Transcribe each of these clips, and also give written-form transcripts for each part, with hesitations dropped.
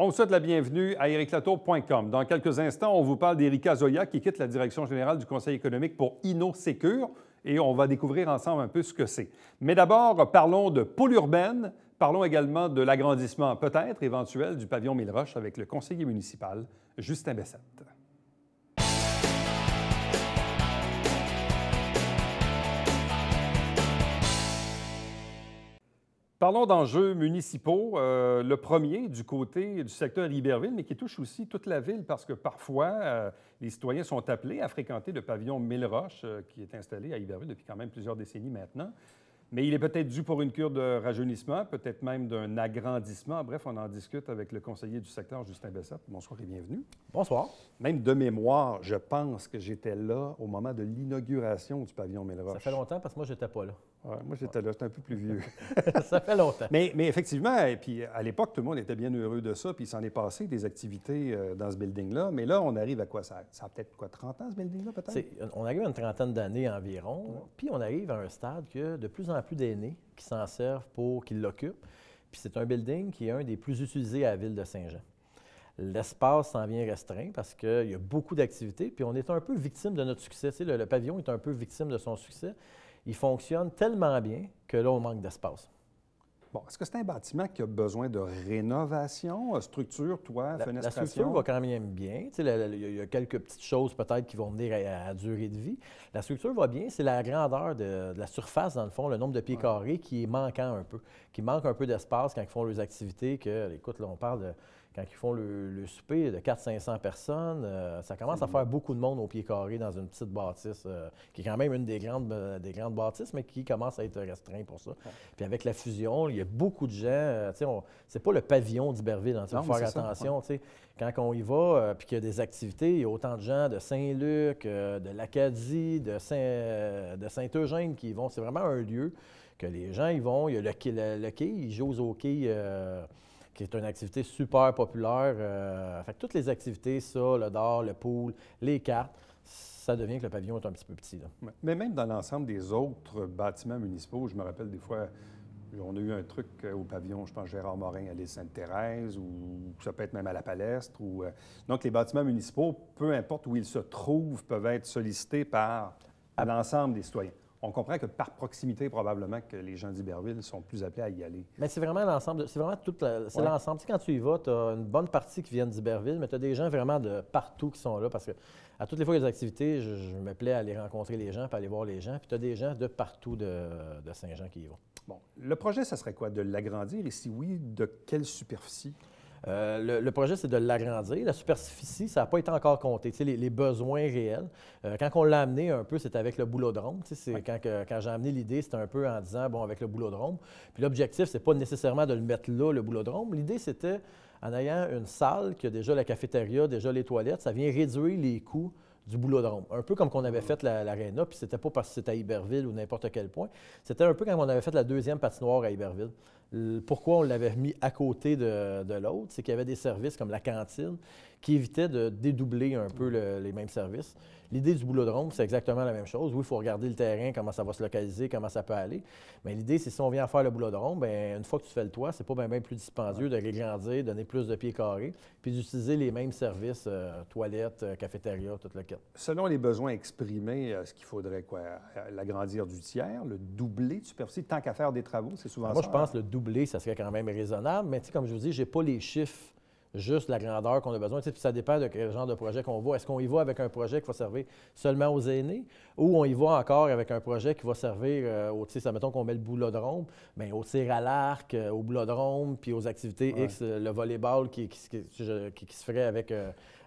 On vous souhaite la bienvenue à ericlatour.com. Dans quelques instants, on vous parle d'Erika Zoya qui quitte la direction générale du Conseil économique pour InnoSecure et on va découvrir ensemble un peu ce que c'est. Mais d'abord, parlons de pôle urbaine. Parlons également de l'agrandissement peut-être éventuel du pavillon Mille-Roches avec le conseiller municipal Justin Bessette. Parlons d'enjeux municipaux. Le premier du côté du secteur Iberville, mais qui touche aussi toute la ville parce que parfois, les citoyens sont appelés à fréquenter le pavillon Mille-Roches qui est installé à Iberville depuis quand même plusieurs décennies maintenant. Mais il est peut-être dû pour une cure de rajeunissement, peut-être même d'un agrandissement. Bref, on en discute avec le conseiller du secteur, Justin Bessette. Bonsoir et bienvenue. Bonsoir. Même de mémoire, je pense que j'étais là au moment de l'inauguration du pavillon Mille-Roches. Ça fait longtemps parce que moi, je n'étais pas là. Ouais, moi, j'étais là, j'étais un peu plus vieux. Ça fait longtemps. Mais effectivement, et puis à l'époque, tout le monde était bien heureux de ça, puis il s'en est passé des activités dans ce building-là. Mais là, on arrive à quoi? Ça a peut-être quoi, 30 ans, ce building-là, peut-être? On arrive à une trentaine d'années environ, puis on arrive à un stade que de plus en plus d'aînés qui s'en servent pour qu'ils l'occupent. Puis c'est un building qui est un des plus utilisés à la ville de Saint-Jean. L'espace s'en vient restreint parce qu'il y a beaucoup d'activités, puis on est un peu victime de notre succès. Tu sais, le pavillon est un peu victime de son succès. Il fonctionne tellement bien que là, on manque d'espace. Bon, est-ce que c'est un bâtiment qui a besoin de rénovation, structure, toit, fenestration? La structure va quand même bien. Tu sais, il y a quelques petites choses peut-être qui vont venir à durée de vie. La structure va bien, c'est la grandeur de la surface, dans le fond, le nombre de pieds carrés qui est manquant un peu, qui manque un peu d'espace quand ils font leurs activités. Écoute, là, on parle de... Quand ils font le souper de 400-500 personnes, ça commence à faire beaucoup de monde au pied carré dans une petite bâtisse, qui est quand même une des grandes bâtisses, mais qui commence à être restreint pour ça. Ouais. Puis avec la fusion, il y a beaucoup de gens, c'est pas le pavillon d'Iberville, il faut faire attention. Ouais. Quand on y va, puis qu'il y a des activités, il y a autant de gens de Saint-Luc, de l'Acadie, de Saint-Eugène qui y vont. C'est vraiment un lieu que les gens y vont. Il y a le quai, ils jouent au hockey. Qui est une activité super populaire. Fait que toutes les activités, ça, le dard, le pool, les cartes, ça devient que le pavillon est un petit peu petit. Là. Mais même dans l'ensemble des autres bâtiments municipaux, je me rappelle des fois, on a eu un truc au pavillon, je pense, Gérard Morin à l'île Sainte-Thérèse, ou ça peut être même à la Palestre. Donc, les bâtiments municipaux, peu importe où ils se trouvent, peuvent être sollicités par l'ensemble des citoyens. On comprend que par proximité, probablement, que les gens d'Iberville sont plus appelés à y aller. Mais c'est vraiment l'ensemble. C'est vraiment tout l'ensemble. Tu sais, quand tu y vas, tu as une bonne partie qui viennent d'Iberville, mais tu as des gens vraiment de partout qui sont là parce que à toutes les fois qu'il y a des activités, je me plais à aller rencontrer les gens, puis aller voir les gens. Puis tu as des gens de partout de Saint-Jean qui y vont. Bon. Le projet, ça serait quoi? De l'agrandir? Et si oui, de quelle superficie? Le projet, c'est de l'agrandir. La superficie, ça n'a pas été encore compté. Tu sais, les besoins réels. Quand on l'a amené un peu, c'était avec le boulodrome. Tu sais, quand j'ai amené l'idée, c'était un peu en disant, bon, avec le boulodrome. Puis l'objectif, c'est pas nécessairement de le mettre là, le boulodrome. L'idée, c'était, en ayant une salle qui a déjà la cafétéria, déjà les toilettes, ça vient réduire les coûts du boulodrome. Un peu comme qu'on avait fait l'aréna, puis c'était pas parce que c'était à Iberville ou n'importe quel point. C'était un peu comme on avait fait la deuxième patinoire à Iberville. Pourquoi on l'avait mis à côté de l'autre, c'est qu'il y avait des services comme la cantine qui évitaient de dédoubler un peu les mêmes services. L'idée du boulodrome, c'est exactement la même chose. Oui, il faut regarder le terrain, comment ça va se localiser, comment ça peut aller. Mais l'idée, c'est si on vient faire le boulodrome, bien, une fois que tu fais le toit, c'est pas bien plus dispendieux de l'agrandir, donner plus de pieds carrés, puis d'utiliser les mêmes services, toilettes, cafétéria, tout le kit. Selon les besoins exprimés, est-ce qu'il faudrait quoi? L'agrandir du tiers, le doubler de superficie, tant qu'à faire des travaux, c'est souvent ça. Moi, je pense que le doubler, ça serait quand même raisonnable, mais tu sais, comme je vous dis, je n'ai pas les chiffres. Juste la grandeur qu'on a besoin. Tu sais, puis ça dépend de quel genre de projet qu'on va. Est-ce qu'on y va avec un projet qui va servir seulement aux aînés ou on y va encore avec un projet qui va servir tu sais, mettons qu'on met le boulodrome, bien, au tir à l'arc, au boulodrome, puis aux activités X, le volleyball qui se ferait avec...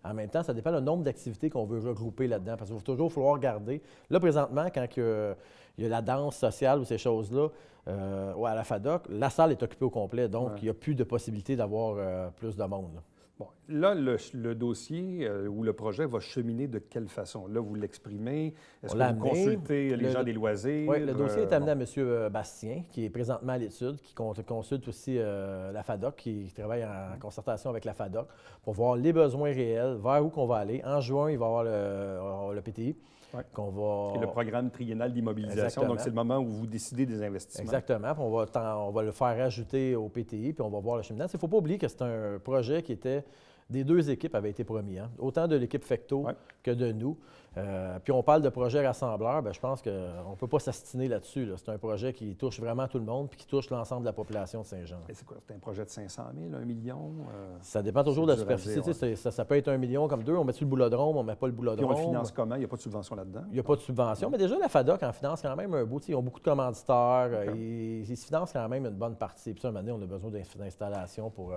en même temps, ça dépend du nombre d'activités qu'on veut regrouper là-dedans. Parce qu'il va toujours falloir garder. Là, présentement, quand il y a la danse sociale ou ces choses-là, à la FADOC, la salle est occupée au complet. Donc, il n'y a plus de possibilité d'avoir plus de monde. Là. Bon, là, le dossier ou le projet va cheminer de quelle façon? Là, vous l'exprimez? Est-ce que vous consultez les gens des loisirs? Oui, le dossier est amené à M. Bastien, qui est présentement à l'étude, qui consulte aussi la FADOC, qui travaille en concertation avec la FADOC pour voir les besoins réels, vers où qu'on va aller. En juin, il va y avoir le PTI. Ouais. qu'on va... Et le programme triennal d'immobilisation, Exactement. donc c'est le moment où vous décidez des investissements. Exactement. Puis on va le faire ajouter au PTI, puis on va voir le cheminement. Il ne faut pas oublier que c'est un projet qui était... Des deux équipes avaient été promis, hein? Autant de l'équipe Fecto que de nous. Puis on parle de projet rassembleur, bien, je pense qu'on ne peut pas s'astiner là-dessus. Là. C'est un projet qui touche vraiment tout le monde puis qui touche l'ensemble de la population de Saint-Jean. Et c'est quoi? C'est un projet de 500 000, 1 million? Ça dépend toujours de la dur à superficie. dire, ouais. Ça peut être 1 million comme 2. On met-tu le boulodrome, on ne met pas le Puis boulodrome. on le finance comment? Il n'y a pas de subvention là-dedans? Il n'y a pas de subvention. Mais déjà, la FADOC en finance quand même un bout. Ils ont beaucoup de commanditaires. Ils se financent quand même une bonne partie. Puis ça, à un moment donné, on a besoin d'installations pour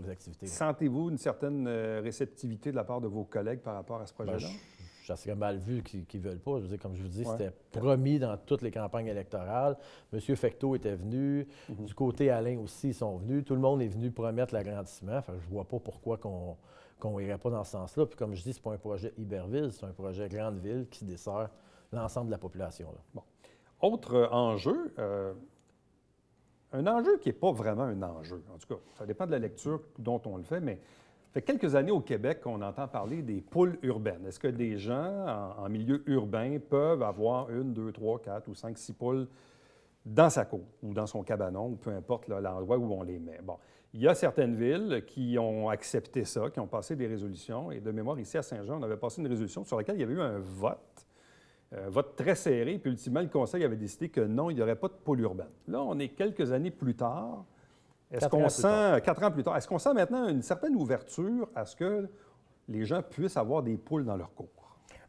les activités. Sentez-vous une certaine réceptivité de la part de vos collègues par rapport à ce projet-là? Ça serait mal vu qu'ils ne veulent pas. Je veux dire, comme je vous dis, c'était promis dans toutes les campagnes électorales. M. Fecteau était venu. Du côté Alain aussi, ils sont venus. Tout le monde est venu promettre l'agrandissement. Enfin, je ne vois pas pourquoi qu'on n'irait pas dans ce sens-là. Puis comme je dis, ce n'est pas un projet Iberville, c'est un projet grande ville qui dessert l'ensemble de la population. Là. Bon. Autre enjeu, un enjeu qui n'est pas vraiment un enjeu. En tout cas, ça dépend de la lecture dont on le fait, mais ça fait quelques années au Québec qu'on entend parler des poules urbaines. Est-ce que des gens en milieu urbain peuvent avoir 1, 2, 3, 4 ou 5, 6 poules dans sa cour ou dans son cabanon, ou peu importe l'endroit où on les met? Bon, il y a certaines villes qui ont accepté ça, qui ont passé des résolutions. Et de mémoire, ici à Saint-Jean, on avait passé une résolution sur laquelle il y avait eu un vote très serré, puis ultimement, le Conseil avait décidé que non, il n'y aurait pas de pôle urbaine. Là, on est quelques années plus tard. Est-ce qu'on sent, 4 ans plus tard, est-ce qu'on sent maintenant une certaine ouverture à ce que les gens puissent avoir des poules dans leur cour?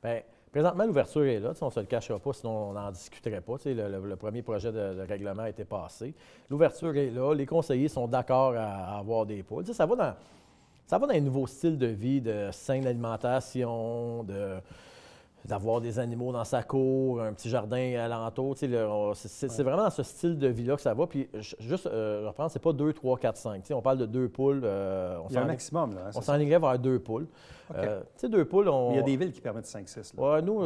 Bien, présentement, l'ouverture est là. On ne se le cachera pas, sinon on n'en discuterait pas. Le premier projet de règlement a été passé. L'ouverture est là. Les conseillers sont d'accord à avoir des poules. Ça va dans un nouveau style de vie, de saine alimentation, d'avoir des animaux dans sa cour, un petit jardin alentour. C'est vraiment dans ce style de vie-là que ça va. Puis, juste reprendre, c'est pas 2, 3, 4, 5. On parle de 2 poules. Il y a un maximum, là. On s'enlignerait vers 2 poules. Okay. 2 poules, il y a des villes qui permettent 5-6. Oui, nous,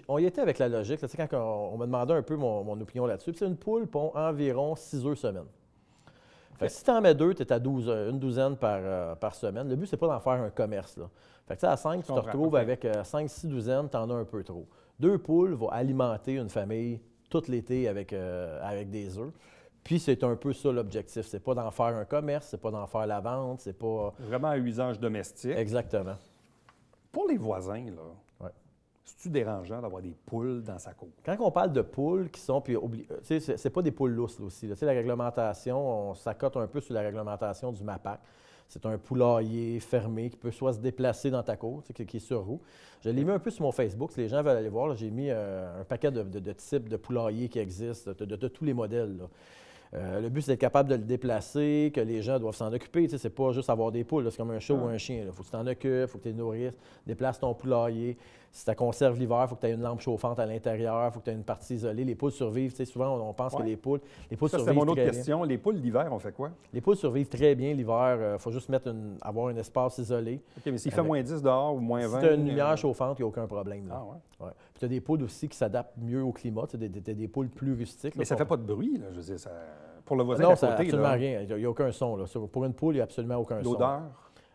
on y était avec la logique. Là, quand on m'a demandé un peu mon opinion là-dessus. Puis, une poule pond environ 6 œufs semaine. Fait que si tu en mets 2, tu es à une douzaine par semaine. Le but, c'est pas d'en faire un commerce. Là. Fait que à 5, tu te retrouves avec 5-6 douzaines, tu en as un peu trop. 2 poules vont alimenter une famille tout l'été avec des œufs. Puis c'est un peu ça l'objectif. C'est pas d'en faire un commerce, c'est pas d'en faire la vente, c'est pas... Vraiment à usage domestique. Exactement. Pour les voisins, là, c'est-tu dérangeant d'avoir des poules dans sa cour? Quand on parle de poules qui sont... Puis c'est pas des poules lousses là, aussi. Là. La réglementation, on s'accote un peu sur la réglementation du MAPAC. C'est un poulailler fermé qui peut soit se déplacer dans ta cour, qui est sur roue. Je l'ai mis un peu sur mon Facebook, si les gens veulent aller voir. J'ai mis un paquet de types de poulaillers qui existent, de tous les modèles. Là. Le but, c'est d'être capable de le déplacer, que les gens doivent s'en occuper. C'est pas juste avoir des poules, c'est comme un chat ou un chien. Il faut que tu t'en occupes, il faut que tu les nourrisses, déplace ton poulailler. Si tu conserves l'hiver, il faut que tu aies une lampe chauffante à l'intérieur, il faut que tu aies une partie isolée. Les poules survivent. Souvent, on pense que les poules survivent. C'est mon autre question. Les poules d'hiver, on fait quoi? Les poules survivent très bien l'hiver. Il faut juste avoir un espace isolé. OK, mais s'il fait moins 10 dehors ou moins 20... Si tu as une lumière chauffante, il n'y a aucun problème. Là. Ah ouais? Puis tu as des poules aussi qui s'adaptent mieux au climat. Tu as des poules plus rustiques. Mais ça ne fait pas de bruit, là, je veux dire, ça... Pour le voisin non, d'à côté, absolument rien. Il n'y a aucun son. Là. Pour une poule, il n'y a absolument aucun son. L'odeur?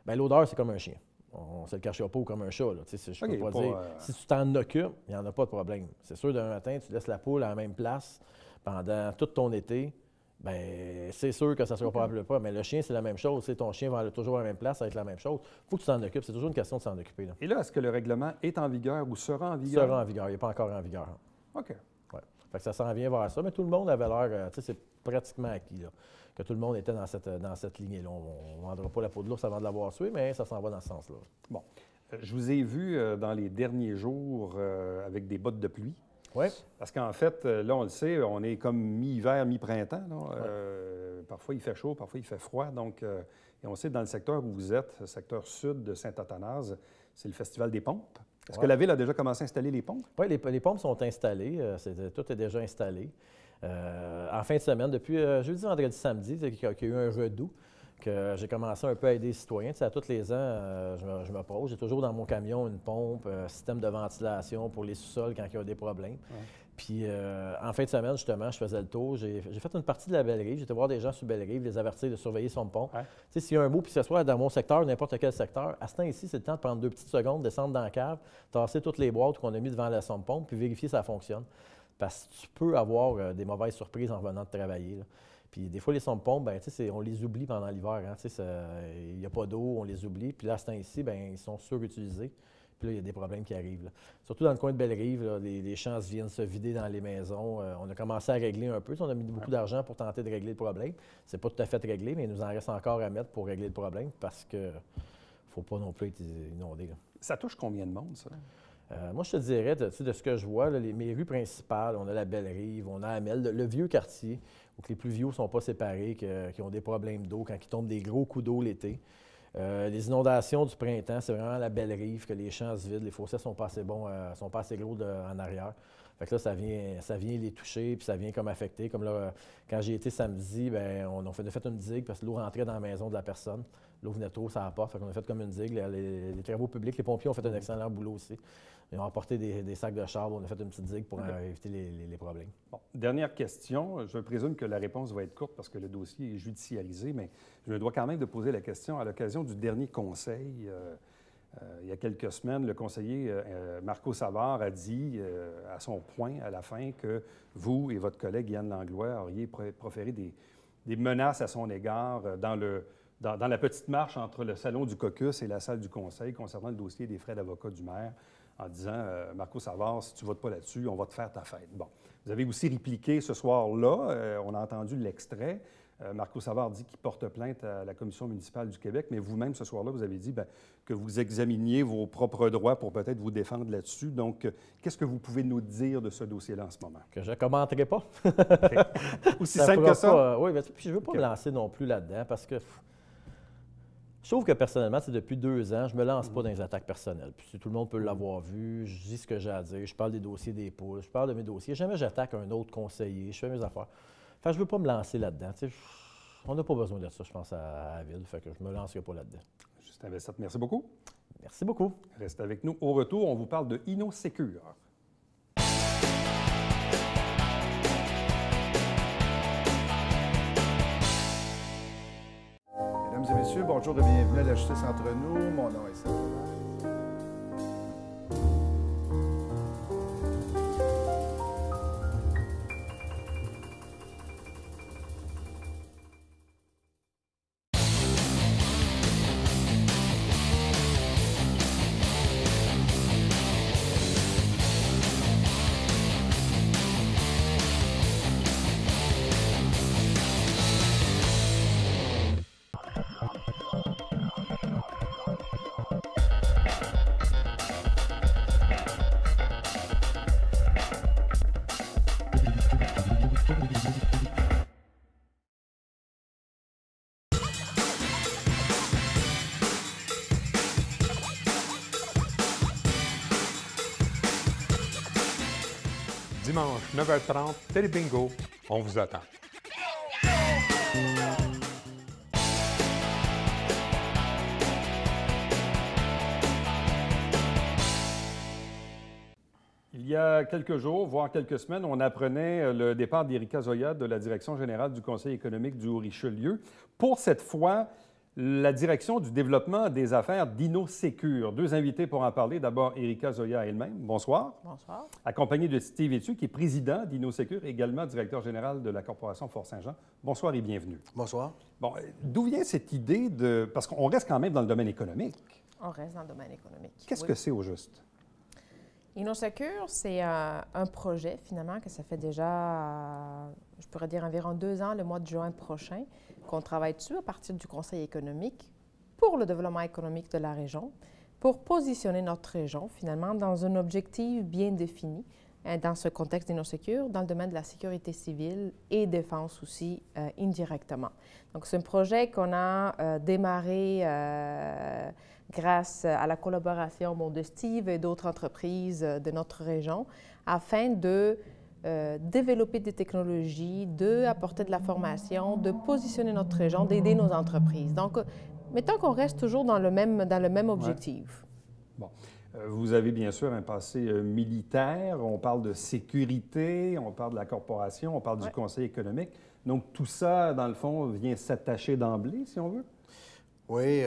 Bien, l'odeur, c'est comme un chien. On ne se le cachera pas ou comme un chat. Là. Je peux pas dire. Si tu t'en occupes, il n'y en a pas de problème. C'est sûr, d'un matin, tu laisses la poule à la même place pendant tout ton été, bien, c'est sûr que ça ne sera probablement pas. Mais le chien, c'est la même chose. Ton chien va aller toujours à la même place, ça va être la même chose. Il faut que tu t'en occupes. C'est toujours une question de s'en occuper. Là. Et là, est-ce que le règlement est en vigueur ou sera en vigueur? Sera en vigueur. Il n'est pas encore en vigueur. OK. Ouais. Fait que ça s'en vient vers ça. Mais tout le monde avait l'air, c'est pratiquement acquis, là, que tout le monde était dans cette lignée-là. On ne vendra pas la peau de l'ours avant de l'avoir tué, mais ça s'en va dans ce sens-là. Bon. Je vous ai vu dans les derniers jours avec des bottes de pluie. Oui. Parce qu'en fait, là, on le sait, on est comme mi-hiver, mi-printemps. Parfois, il fait chaud, parfois, il fait froid. Donc, et on sait, dans le secteur où vous êtes, le secteur sud de Saint-Athanase, c'est le Festival des pompes. Est-ce que la Ville a déjà commencé à installer les pompes? Oui, les pompes sont installées. Tout est déjà installé. En fin de semaine, depuis jeudi, vendredi, samedi, qu'il y a eu un redout, que j'ai commencé un peu à aider les citoyens. À tous les ans, je me pose. J'ai toujours dans mon camion une pompe, un système de ventilation pour les sous-sols quand il y a des problèmes. Ouais. Puis en fin de semaine, justement, je faisais le tour. J'ai fait une partie de la Belle-Rive. J'étais voir des gens sur Belle-Rive, les avertir de surveiller son pont. Ouais. Tu sais, s'il y a un mot, puis que ce soit dans mon secteur, n'importe quel secteur, à ce temps-ci, c'est le temps de prendre 2 petites secondes, descendre dans la cave, tasser toutes les boîtes qu'on a mis devant la sonde pompe, puis vérifier si ça fonctionne. Parce que tu peux avoir des mauvaises surprises en revenant de travailler, là. Puis des fois, les sondes pompes, ben, on les oublie pendant l'hiver. Hein, il n'y a pas d'eau, on les oublie. Puis là, à ce temps-ci, ben, ils sont surutilisés. Puis là, il y a des problèmes qui arrivent, là. Surtout dans le coin de Belle-Rive, là, les champs viennent se vider dans les maisons. On a commencé à régler un peu. On a mis beaucoup d'argent pour tenter de régler le problème. C'est pas tout à fait réglé, mais il nous en reste encore à mettre pour régler le problème parce qu'il ne faut pas non plus être inondé, là. Ça touche combien de monde, ça? Moi, je te dirais, de ce que je vois, là, mes rues principales, on a la Belle-Rive, on a Amel, le vieux quartier, où les plus vieux ne sont pas séparés, qui ont des problèmes d'eau quand il tombe des gros coups d'eau l'été. Les inondations du printemps, c'est vraiment la Belle-Rive, que les champs se vident, les fossés sont pas assez bons, sont pas assez gros en arrière. Fait que là, ça vient les toucher, puis ça vient comme affecter. Comme là, quand j'ai été samedi, bien, on a fait une digue parce que l'eau rentrait dans la maison de la personne. L'eau venait trop, ça apporte. Fait qu'on a fait comme une digue. Les travaux publics, les pompiers ont fait un excellent boulot aussi. Ils ont apporté des sacs de charbon. On a fait une petite digue pour éviter les problèmes. Bon. Dernière question. Je présume que la réponse va être courte parce que le dossier est judiciarisé, mais je me dois quand même de poser la question à l'occasion du dernier conseil. Il y a quelques semaines, le conseiller Marco Savard a dit à son point, à la fin, que vous et votre collègue Yann Langlois auriez proféré des menaces à son égard dans la petite marche entre le salon du caucus et la salle du conseil concernant le dossier des frais d'avocat du maire, en disant Marco Savard, si tu ne votes pas là-dessus, on va te faire ta fête. Bon. Vous avez aussi répliqué ce soir-là, on a entendu l'extrait. Marco Savard dit qu'il porte plainte à la Commission municipale du Québec, mais vous-même, ce soir-là, vous avez dit que vous examiniez vos propres droits pour peut-être vous défendre là-dessus. Donc, qu'est-ce que vous pouvez nous dire de ce dossier-là en ce moment? Que je ne commenterai pas. Okay. Aussi simple que ça? Oui, puis je ne veux pas me lancer non plus là-dedans parce que je trouve que personnellement, depuis 2 ans, je ne me lance pas dans les attaques personnelles. Puis tout le monde peut l'avoir vu, je dis ce que j'ai à dire, je parle des dossiers des poules, je parle de mes dossiers. Jamais j'attaque un autre conseiller, je fais mes affaires. Fait je ne veux pas me lancer là-dedans. On n'a pas besoin de ça, je pense, à la ville. Fait que je ne me lancerai pas là-dedans. Justin Bessette, merci beaucoup. Merci beaucoup. Restez avec nous. Au retour, on vous parle de InnoSecure. Mesdames et messieurs, bonjour et bienvenue à la Justice entre nous. Mon nom est Serge. Dimanche, 9h30, Télé Bingo, on vous attend. Il y a quelques jours, voire quelques semaines, on apprenait le départ d'Erika Zoya de la direction générale du Conseil économique du Haut-Richelieu. Pour cette fois, la direction du développement des affaires d'InnoSecure. 2 invités pour en parler. D'abord, Erika Zoya elle-même. Bonsoir. Bonsoir. Accompagnée de Steve Etu, qui est président d'InnoSecure, également directeur général de la Corporation Fort-Saint-Jean. Bonsoir et bienvenue. Bonsoir. Bon, d'où vient cette idée de... Parce qu'on reste quand même dans le domaine économique. On reste dans le domaine économique. Qu'est-ce que c'est au juste? InnoSecure, c'est un projet, finalement, que ça fait déjà, je pourrais dire, environ 2 ans, le mois de juin prochain, qu'on travaille dessus à partir du Conseil économique pour le développement économique de la région, pour positionner notre région, finalement, dans un objectif bien défini, dans ce contexte d'InnoSecure, dans le domaine de la sécurité civile et défense aussi, indirectement. Donc, c'est un projet qu'on a démarré grâce à la collaboration de Steve et d'autres entreprises de notre région, afin de développer des technologies, d'apporter de la formation, de positionner notre région, d'aider nos entreprises. Donc, mettons qu'on reste toujours dans le même objectif. Ouais. Bon. Vous avez bien sûr un passé militaire, on parle de sécurité, on parle de la corporation, on parle du Conseil économique. Donc tout ça, dans le fond, vient s'attacher d'emblée, si on veut? Oui,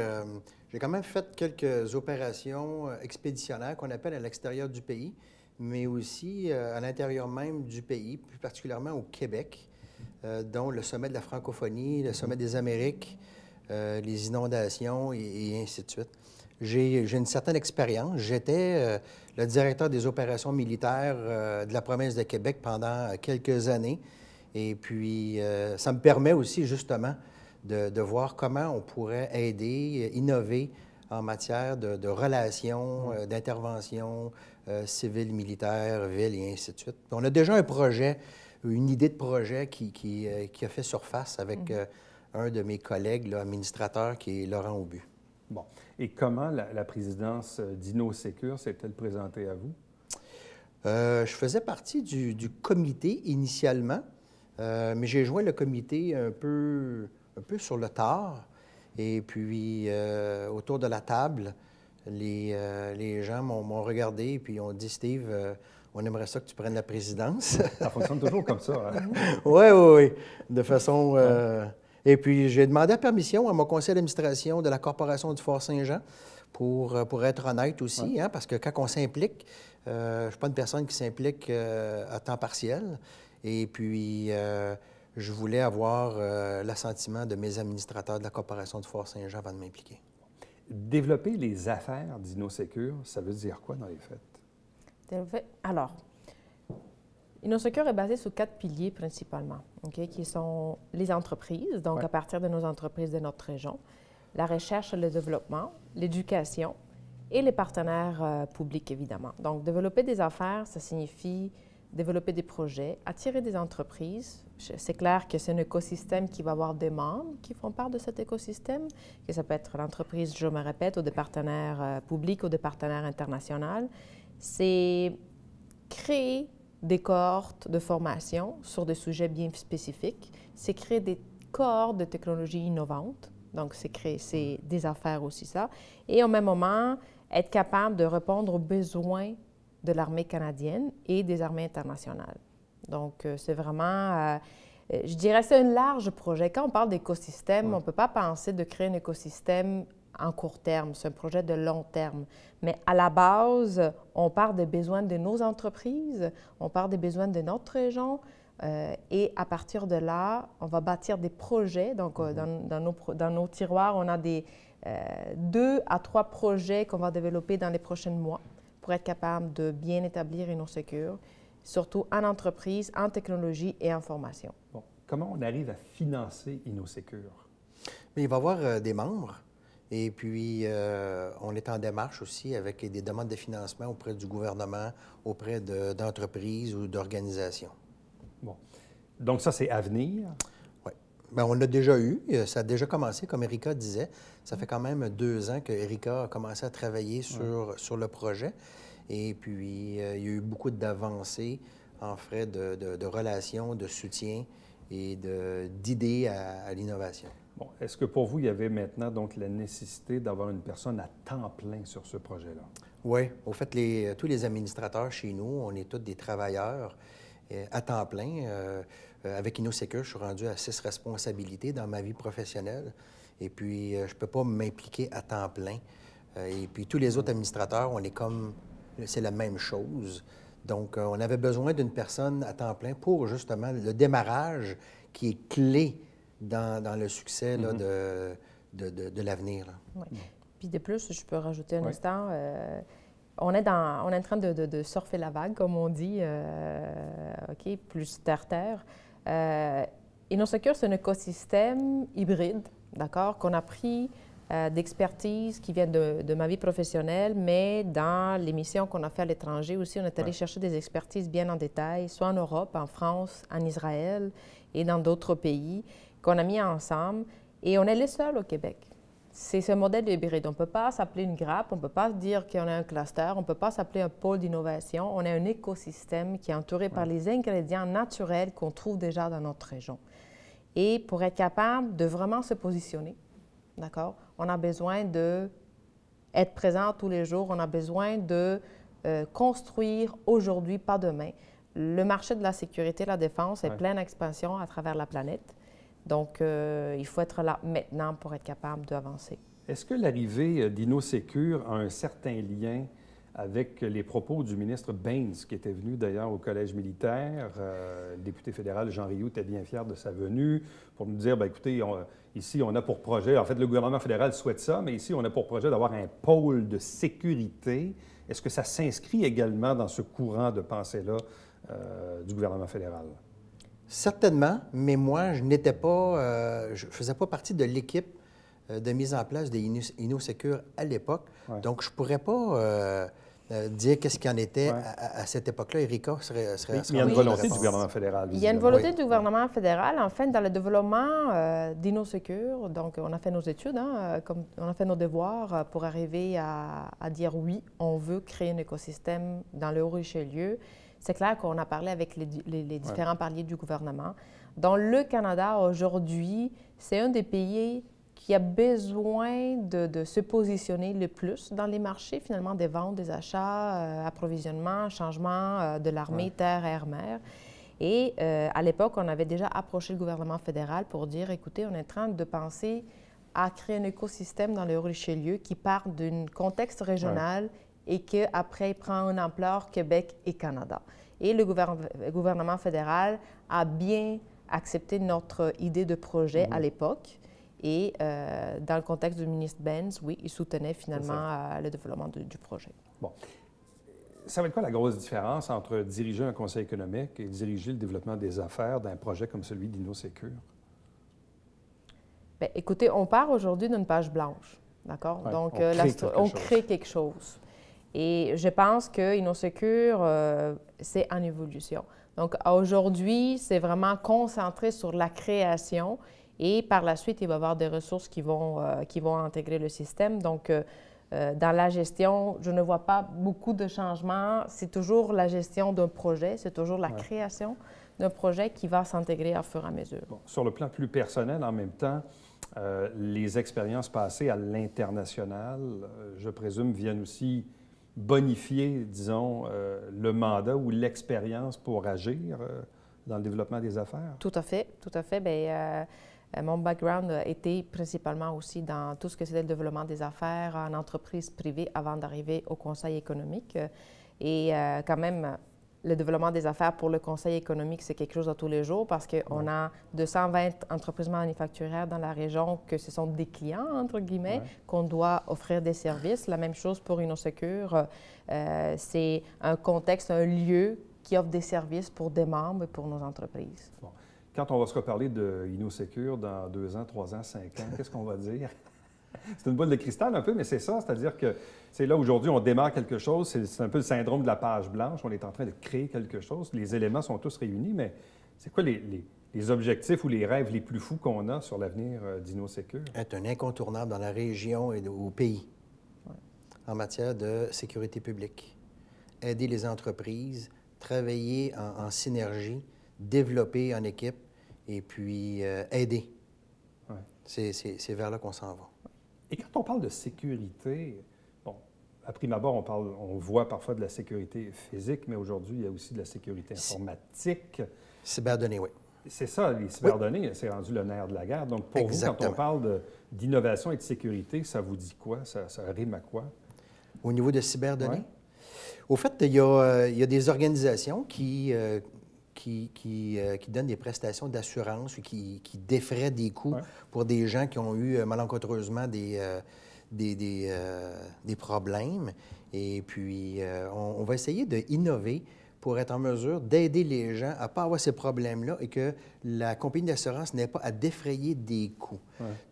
j'ai quand même fait quelques opérations expéditionnaires qu'on appelle à l'extérieur du pays, mais aussi à l'intérieur même du pays, plus particulièrement au Québec, dont le sommet de la francophonie, le sommet des Amériques, les inondations et ainsi de suite. J'ai une certaine expérience. J'étais le directeur des opérations militaires de la province de Québec pendant quelques années. Et puis, ça me permet aussi, justement, de voir comment on pourrait aider, innover en matière de relations, d'intervention civile, militaire, ville et ainsi de suite. Puis on a déjà un projet, une idée de projet qui a fait surface avec un de mes collègues, là, administrateur, qui est Laurent Aubu. Bon. Et comment la présidence d'InnoSecure s'est-elle présentée à vous? Je faisais partie du comité initialement, mais j'ai joint le comité un peu sur le tard. Et puis, autour de la table, les gens m'ont regardé et puis ont dit « Steve, on aimerait ça que tu prennes la présidence. » Ça fonctionne toujours comme ça, hein? Oui. De façon... Et puis, j'ai demandé la permission à mon conseil d'administration de la Corporation du Fort-Saint-Jean pour être honnête aussi, hein, parce que quand on s'implique, je ne suis pas une personne qui s'implique à temps partiel. Et puis, je voulais avoir l'assentiment de mes administrateurs de la Corporation du Fort-Saint-Jean avant de m'impliquer. Développer les affaires d'InnoSecure, ça veut dire quoi dans les faits? Alors, InnoSecure est basé sur 4 piliers principalement, qui sont les entreprises, donc à partir de nos entreprises de notre région, la recherche et le développement, l'éducation et les partenaires publics, évidemment. Donc, développer des affaires, ça signifie développer des projets, attirer des entreprises. C'est clair que c'est un écosystème qui va avoir des membres qui font part de cet écosystème, que ça peut être l'entreprise, je me répète, ou des partenaires publics ou des partenaires internationaux. C'est créer des cohortes de formation sur des sujets bien spécifiques. C'est créer des cohortes de technologies innovantes. Donc, c'est des affaires aussi, ça. Et au même moment, être capable de répondre aux besoins de l'armée canadienne et des armées internationales. Donc, c'est vraiment, je dirais, c'est un large projet. Quand on parle d'écosystème, on ne peut pas penser de créer un écosystème en court terme. C'est un projet de long terme. Mais à la base, on part des besoins de nos entreprises, on part des besoins de notre région, et à partir de là, on va bâtir des projets. Donc, dans nos tiroirs, on a des 2 à 3 projets qu'on va développer dans les prochains mois pour être capable de bien établir InnoSecure, surtout en entreprise, en technologie et en formation. Bon. Comment on arrive à financer InnoSecure? Mais il va y avoir des membres. Et puis, on est en démarche aussi avec des demandes de financement auprès du gouvernement, auprès d'entreprises ou d'organisations. Bon. Donc, ça, c'est à venir? Oui. Bien, on l'a déjà eu. Ça a déjà commencé, comme Erika disait. Ça fait quand même 2 ans que Erika a commencé à travailler sur le projet. Et puis, il y a eu beaucoup d'avancées en frais de relations, de soutien et d'idées à l'innovation. Bon, est-ce que pour vous, il y avait maintenant donc la nécessité d'avoir une personne à temps plein sur ce projet-là? Oui. Au fait, tous les administrateurs chez nous, on est tous des travailleurs à temps plein. Avec InnoSecure, je suis rendu à 6 responsabilités dans ma vie professionnelle. Et puis, je ne peux pas m'impliquer à temps plein. Et puis, tous les autres administrateurs, on est comme... C'est la même chose. Donc, on avait besoin d'une personne à temps plein pour, justement, le démarrage qui est clé dans le succès là, de l'avenir. Oui. Puis de plus, je peux rajouter un instant, on est en train de surfer la vague, comme on dit, plus terre-terre. InnoSecure, c'est un écosystème hybride, d'accord, qu'on a pris d'expertise qui vient de ma vie professionnelle, mais dans les missions qu'on a fait à l'étranger aussi, on est allé chercher des expertises bien en détail, soit en Europe, en France, en Israël et dans d'autres pays, qu'on a mis ensemble, et on est les seuls au Québec. C'est ce modèle hybride. On ne peut pas s'appeler une grappe, on ne peut pas dire qu'on a un cluster, on ne peut pas s'appeler un pôle d'innovation. On a un écosystème qui est entouré par les ingrédients naturels qu'on trouve déjà dans notre région. Et pour être capable de vraiment se positionner, d'accord, on a besoin de être présent tous les jours. On a besoin de construire aujourd'hui, pas demain. Le marché de la sécurité et la défense est plein d'expansion à travers la planète. Donc, il faut être là maintenant pour être capable d'avancer. Est-ce que l'arrivée d'InnoSecure a un certain lien avec les propos du ministre Baines, qui était venu d'ailleurs au Collège militaire? Le député fédéral Jean Rioux était bien fier de sa venue pour nous dire, bien, écoutez, ici, on a pour projet, en fait, le gouvernement fédéral souhaite ça, mais ici, on a pour projet d'avoir un pôle de sécurité. Est-ce que ça s'inscrit également dans ce courant de pensée-là du gouvernement fédéral? Certainement, mais moi, je n'étais pas, je ne faisais pas partie de l'équipe de mise en place de InnoSecure à l'époque. Ouais. Donc, je ne pourrais pas dire qu'est-ce qu'il en était à cette époque-là. Erika serait il y a une volonté du gouvernement fédéral. Il y a une volonté du gouvernement fédéral, en fait, dans le développement d'InnoSecure. Donc, on a fait nos études, comme on a fait nos devoirs pour arriver à dire oui, on veut créer un écosystème dans le Haut-Richelieu. C'est clair qu'on a parlé avec les différents paliers du gouvernement. Dans le Canada, aujourd'hui, c'est un des pays qui a besoin de se positionner le plus dans les marchés, finalement, des ventes, des achats, approvisionnement, changement de l'armée, terre, air, mer. Et à l'époque, on avait déjà approché le gouvernement fédéral pour dire, écoutez, on est en train de penser à créer un écosystème dans le Haut-Richelieu qui part d'un contexte régional et qu'après, il prend une ampleur Québec et Canada. Et le gouvernement fédéral a bien accepté notre idée de projet à l'époque. Et dans le contexte du ministre Baines, oui, il soutenait finalement le développement du projet. Bon. Ça va être quoi la grosse différence entre diriger un conseil économique et diriger le développement des affaires d'un projet comme celui d'InnoSecure? Bien, écoutez, on part aujourd'hui d'une page blanche, d'accord? Ouais, Donc, on crée quelque chose. Et je pense que InnoSecure, c'est en évolution. Donc, aujourd'hui, c'est vraiment concentré sur la création et par la suite, il va y avoir des ressources qui vont intégrer le système. Donc, dans la gestion, je ne vois pas beaucoup de changements. C'est toujours la gestion d'un projet, c'est toujours la création d'un projet qui va s'intégrer au fur et à mesure. Bon, sur le plan plus personnel, en même temps, les expériences passées à l'international, je présume, viennent aussi bonifier, disons, le mandat ou l'expérience pour agir dans le développement des affaires? Tout à fait, tout à fait. Bien, mon background était principalement aussi dans tout ce que c'était le développement des affaires en entreprise privée avant d'arriver au conseil économique. Et quand même, le développement des affaires pour le conseil économique, c'est quelque chose à tous les jours parce qu'on a 220 entreprises manufacturières dans la région que ce sont des clients, entre guillemets, qu'on doit offrir des services. La même chose pour InnoSecure. C'est un contexte, un lieu qui offre des services pour des membres et pour nos entreprises. Bon. Quand on va se reparler de InnoSecure dans 2 ans, 3 ans, 5 ans, qu'est-ce qu'on va dire? C'est une boule de cristal un peu, mais c'est ça, c'est-à-dire que c'est là aujourd'hui, on démarre quelque chose, c'est un peu le syndrome de la page blanche, on est en train de créer quelque chose, les éléments sont tous réunis, mais c'est quoi les objectifs ou les rêves les plus fous qu'on a sur l'avenir d'InnoSecure? Être un incontournable dans la région et au pays en matière de sécurité publique. Aider les entreprises, travailler en synergie, développer en équipe et puis aider. Ouais. C'est vers là qu'on s'en va. Et quand on parle de sécurité, bon, à prime abord, on voit parfois de la sécurité physique, mais aujourd'hui, il y a aussi de la sécurité informatique. Cyberdonnées, oui. C'est ça, les cyberdonnées, c'est rendu le nerf de la guerre. Donc, pour vous, quand on parle d'innovation et de sécurité, ça vous dit quoi? Ça rime à quoi? Au niveau de cyberdonnées? Au fait, il y a des organisations qui donnent des prestations d'assurance ou qui défraient des coûts pour des gens qui ont eu malencontreusement des problèmes. Et puis, on va essayer d'innover pour être en mesure d'aider les gens à ne pas avoir ces problèmes-là et que la compagnie d'assurance n'ait pas à défrayer des coûts.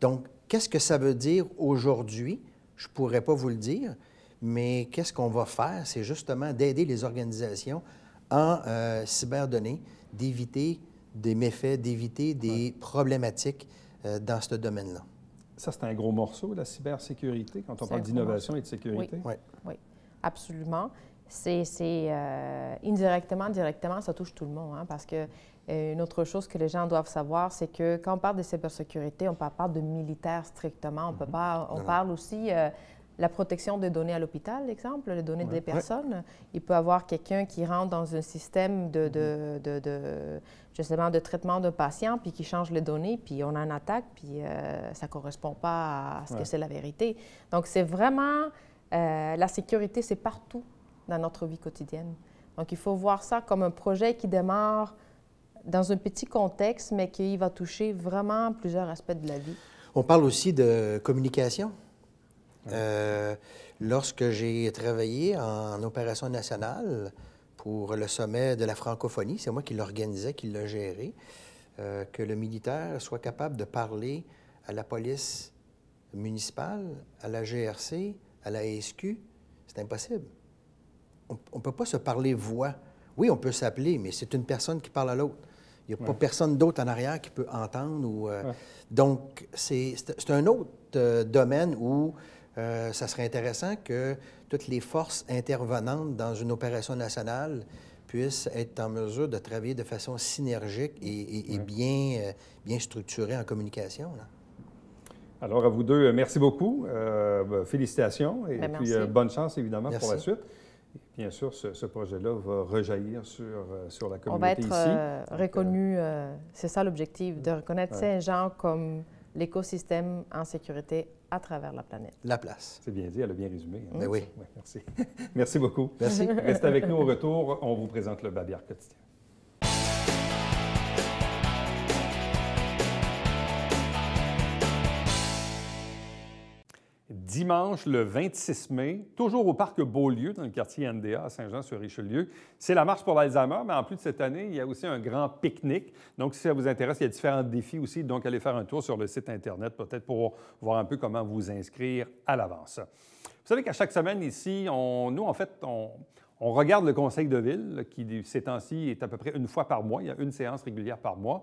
Donc, qu'est-ce que ça veut dire aujourd'hui? Je ne pourrais pas vous le dire, mais qu'est-ce qu'on va faire? C'est justement d'aider les organisations en cyberdonnées, d'éviter des méfaits, d'éviter des problématiques dans ce domaine-là. Ça, c'est un gros morceau, la cybersécurité, quand on parle d'innovation et de sécurité? Oui, absolument. C'est indirectement, directement, ça touche tout le monde, parce que une autre chose que les gens doivent savoir, c'est que quand on parle de cybersécurité, on ne parle pas de militaire strictement, on parle aussi la protection des données à l'hôpital, exemple, les données des personnes. Il peut y avoir quelqu'un qui rentre dans un système justement, de traitement de patient, puis qui change les données, puis on a une attaque, puis ça ne correspond pas à ce que c'est la vérité. Donc, c'est vraiment... la sécurité, c'est partout dans notre vie quotidienne. Donc, il faut voir ça comme un projet qui démarre dans un petit contexte, mais qui va toucher vraiment plusieurs aspects de la vie. On parle aussi de communication. Lorsque j'ai travaillé en opération nationale pour le sommet de la francophonie, c'est moi qui l'organisais, qui l'a géré, que le militaire soit capable de parler à la police municipale, à la GRC, à la SQ, c'est impossible. On ne peut pas se parler voix. Oui, on peut s'appeler, mais c'est une personne qui parle à l'autre. Il n'y a pas personne d'autre en arrière qui peut entendre. Donc, c'est un autre domaine où ça serait intéressant que toutes les forces intervenantes dans une opération nationale puissent être en mesure de travailler de façon synergique et bien structurée en communication, là. Alors, à vous deux, merci beaucoup. Félicitations et puis bonne chance, évidemment, pour la suite. Et bien sûr, ce projet-là va rejaillir sur la communauté ici. On va être reconnu, c'est ça l'objectif, de reconnaître Saint-Jean comme l'écosystème en sécurité à travers la planète. La place. C'est bien dit, elle a bien résumé. Ben oui. Ouais, merci. Merci beaucoup. Merci. Restez avec nous au retour. On vous présente le Babillard quotidien. Dimanche, le 26 mai, toujours au parc Beaulieu, dans le quartier NDA à Saint-Jean-sur-Richelieu. C'est la marche pour l'Alzheimer, mais en plus de cette année, il y a aussi un grand pique-nique. Donc, si ça vous intéresse, il y a différents défis aussi. Donc, allez faire un tour sur le site Internet, peut-être pour voir un peu comment vous inscrire à l'avance. Vous savez qu'à chaque semaine ici, on regarde le conseil de ville, qui ces temps-ci est à peu près une fois par mois. Il y a une séance régulière par mois.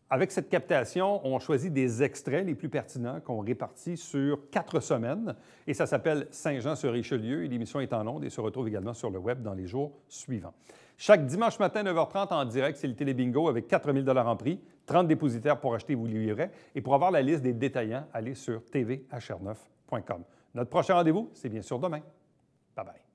Avec cette captation, on choisit des extraits les plus pertinents qu'on répartit sur 4 semaines. Et ça s'appelle Saint-Jean-sur-Richelieu. Et l'émission est en ondes et se retrouve également sur le web dans les jours suivants. Chaque dimanche matin, 9h30 en direct, c'est le Télébingo avec 4 000 $ en prix, 30 dépositaires pour acheter vos livrets. Et pour avoir la liste des détaillants, allez sur tvhr9.com. Notre prochain rendez-vous, c'est bien sûr demain. Bye-bye.